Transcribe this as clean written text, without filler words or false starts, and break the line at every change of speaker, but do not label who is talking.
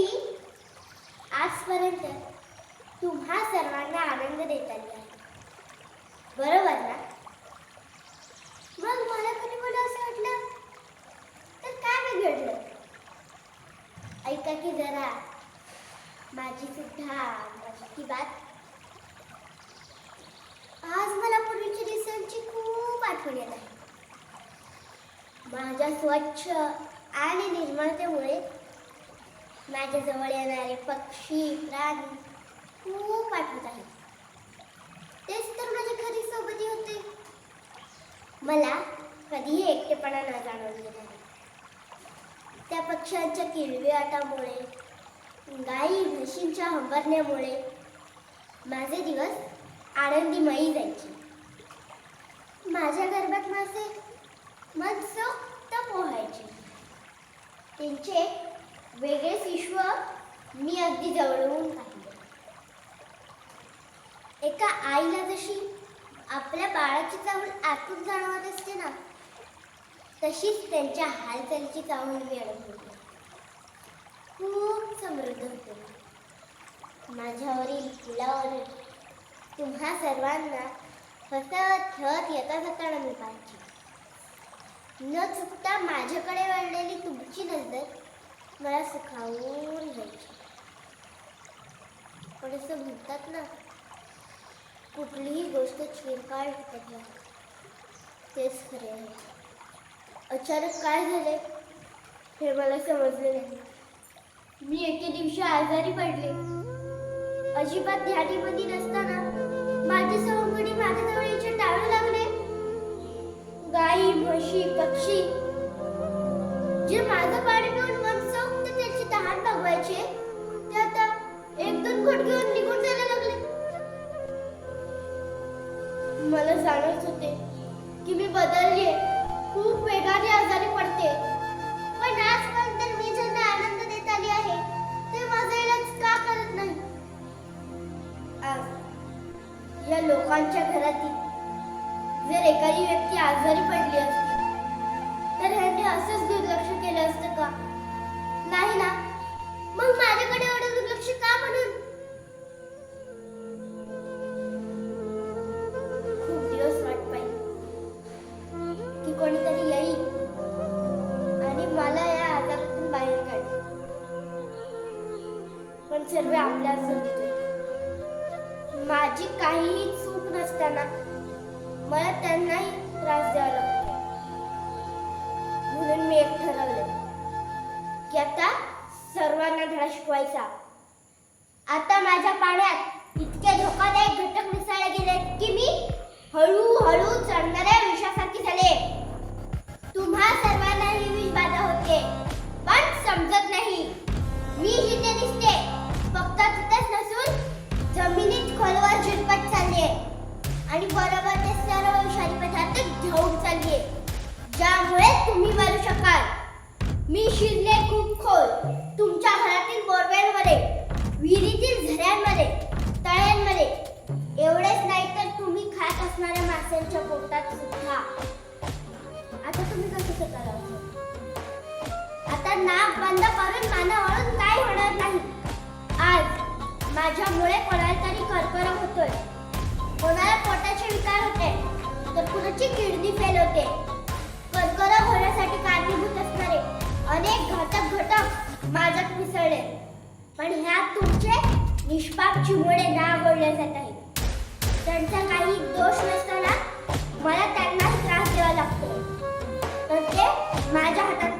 ही आजपर्यंत तुम्हा सर्वांना आनंद देत आली आहे, बरोबर ना? मग मला कधी मला असं वाटलं तर काय बिघडलं? ऐका की जरा माझी सुद्धा की बात. आज मला पूर्वीच्या दिवसांची खूप आठवण येत आहे. माझ्या स्वच्छ आणि निर्मळतेमुळे माझ्या जवळ येणारे पक्षी प्राणी खूप आठवत आहेत. तेच तर माझ्या घरी सोबती होते. मला कधीही एकटेपणा न जाणवले नाही. त्या पक्ष्यांच्या किलबिलाटामुळे, गाई म्हशींच्या हंबरण्यामुळे माझे दिवस आनंदीमयी जायचे. माझ्या गर्भात माझे मनसोक्त पोहायचे. त्यांचे वेगळेच विश्व मी अगदी जवळून पाहिले. एका आईला जशी आपल्या बाळाची चाहूल आतून जाणवत असते ना, तशीच त्यांच्या हालचालीची चाहूल मी अनुभवली. खूप समृद्ध होते. माझ्यावरील फुलावरील तुम्हा सर्वांना हसत खेळत येता जाताना मी पाहायची. न चुकता माझ्याकडे वळलेली तुमची नजर मला सुखावून जायची. पण असं म्हणतात ना, कुठलीही गोष्ट चिरकाळ टिकत नाही. तेच खरे आहे. अचानक काय झाले हे मला समजले नाही. मी एके दिवशी आजारी पडले. अजिबात ध्यानीमध्ये नसताना माझे सवंगडी माझ्याजवळ यायचे टाळू लागले. गाई म्हशी पक्षी जे माझं पाणी पिऊन मनसोक्त त्याची तहान भागवायचे, ते आता एक दोन घोट घेऊन निघून जायला लागले. मला जाणवत होते की मी बदललीये, खूप वेगाने आजारी पडते. पण आजपर्यंत मी ज्यांना आनंद देत आली आहे ते माझा इलाज का करत नाही? आज या लोकांच्या घरातील जर एखादी व्यक्ती आजारी पडली असती तर ह्यांनी असंच दुर्लक्ष केलं असतं का? नाही ना. मग माझ्याकडे एवढं दुर्लक्ष का म्हणून? खूप दिवस वाट पाहिली की कोणीतरी येईल आणि मला या आजारातून बाहेर काढेल. पण सर्व आपल्या समजते. माझी काहीही चूक नसताना मला त्यांनाही त्रास द्यावा लागतो. म्हणून मी एक ठरवलं की आता सर्वांना धडा शिकवायचा. आता माझ्या पाण्यात इतके धोकादायक घटक मिसळले गेले की मी हळूहळू चढणाऱ्या विषासारखी झाले. तुम्हा सर्वांना ही विष बाधा होते, पण समजत नाही. मी जिथे दिसते फक्त तिथेच नसून जमिनीत खोलवर झिरपत चाललीये आणि बरोबर ते सर्व विषारी पदार्थ घेऊन चाललीये, ज्यामुळे तुम्ही मरू शकाल. मी शिरले खूप खोल. तुमच्या घरातील बोरवेलमध्ये, विहिरीतील झऱ्यांमध्ये, तळ्यांमध्ये. एवढेच नाही तर तुम्ही खात असणाऱ्या माशांच्या पोटात सुद्धा. आता तुम्ही कसं कराल? आता नाक बंद करून माना वळून काय होणार नाही. आज माझ्यामुळे कोणाला तरी कर्करोग होतोय, कोणाला पोटाचे विकार होते, तर कुणाची किडनी फेल होते. कर्करोग होण्यासाठी कारणीभूत असणारे अनेक घातक घटक माझ्यात मिसळले. पण ह्यात तुमचे निष्पाप चिमुरडे नाव ओढले जात आहेत. त्यांचा काही दोष नसताना मला त्यांना त्रास द्यावा लागतो, तर ते माझ्या हातात